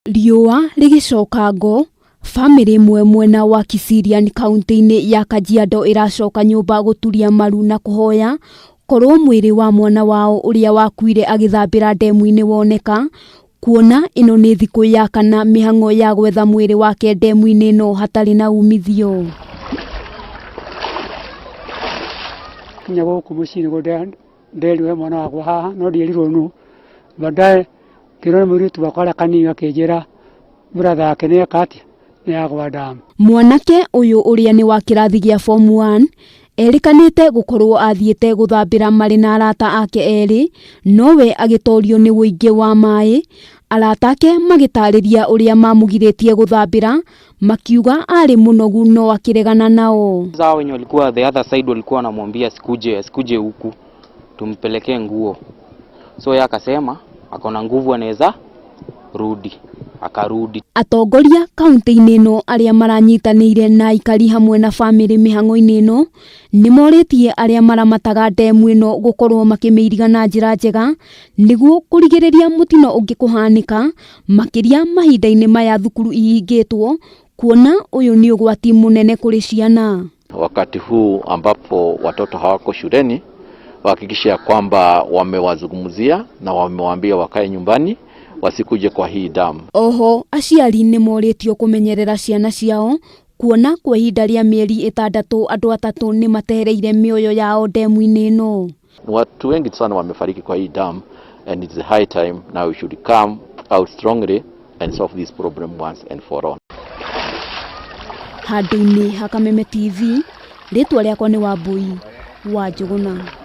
Riũa rĩgĩcoka ngo, famĩlĩ imwe mwena wa Kiserian kaunti-inĩ ya Kajiado iracoka nyũmba gũturia maru na kũhoya korwo mwĩrĩ wa mwana wao ũrĩa wakuire agĩthambĩra ndemu-inĩ woneka, kuona ĩno nĩ thikũ ya kana mĩhang'o ya gwetha mwĩrĩ wake ndemu-inĩ ĩno hatarĩ na umithio. Kinya gũkũ mũciĩ nderirwo mwana wakwa haha no ndierirwo nũ, baadaye kĩrora mũirĩtu wakwa arĩa kanini akĩnjĩra brother yake nĩ eka atĩa, nĩ agwa damu. Mwanake ũyũ ũrĩa nĩ wa kĩrathi gĩa form 1 erikanĩte gũkorwo athiĩte gũthambĩra marĩ na arata ake erĩ, nowe agĩtorio nĩ wũingĩ wa maĩ, arata ake magĩtarĩria ũrĩa mamũgirĩtie gũthambĩra, makiuga arĩ mũnogu no akĩregana nao. Zao wenye walikuwa the other side walikuwa wanamwambia sikuje huku tumpelekee nguo, so yeye akasema akona nguvu anaweza rudi, akarudi. Atongoria kaunti-inĩ ĩno arĩa maranyitanĩire na aikari hamwe na famĩlĩ mĩhang'o-inĩ ĩno nĩ morĩtie arĩa maramataga ndemu ĩno gũkorwo makĩmĩiriga na njĩra njega nĩguo kũrigĩrĩria mũtino ũngĩ kũhanĩka, makĩria mahinda-inĩ maya thukuru ihingĩtwo, kuona ũyũ nĩ ũgwati mũnene kũrĩ ciana. Wakati huu ambapo watoto hawako shuleni, wahakikisha kwamba wamewazungumzia na wamewaambia wakae nyumbani wasikuje kwa hii damu. Oho aciari nĩ morĩtio kũmenyerera ciana ciao, kuona kwa ihinda rĩa mĩeri 6 andũ atatũ nĩ matereire mĩoyo yao ndemu-inĩ ĩno. Watu wengi sana wamefariki kwa hii damu, and it's a high time now we should come out strongly and solve this problem once and for all. Handũ-inĩ ha Kameme TV, rĩtwa rĩakwa nĩ Wambui wa Njũgũna.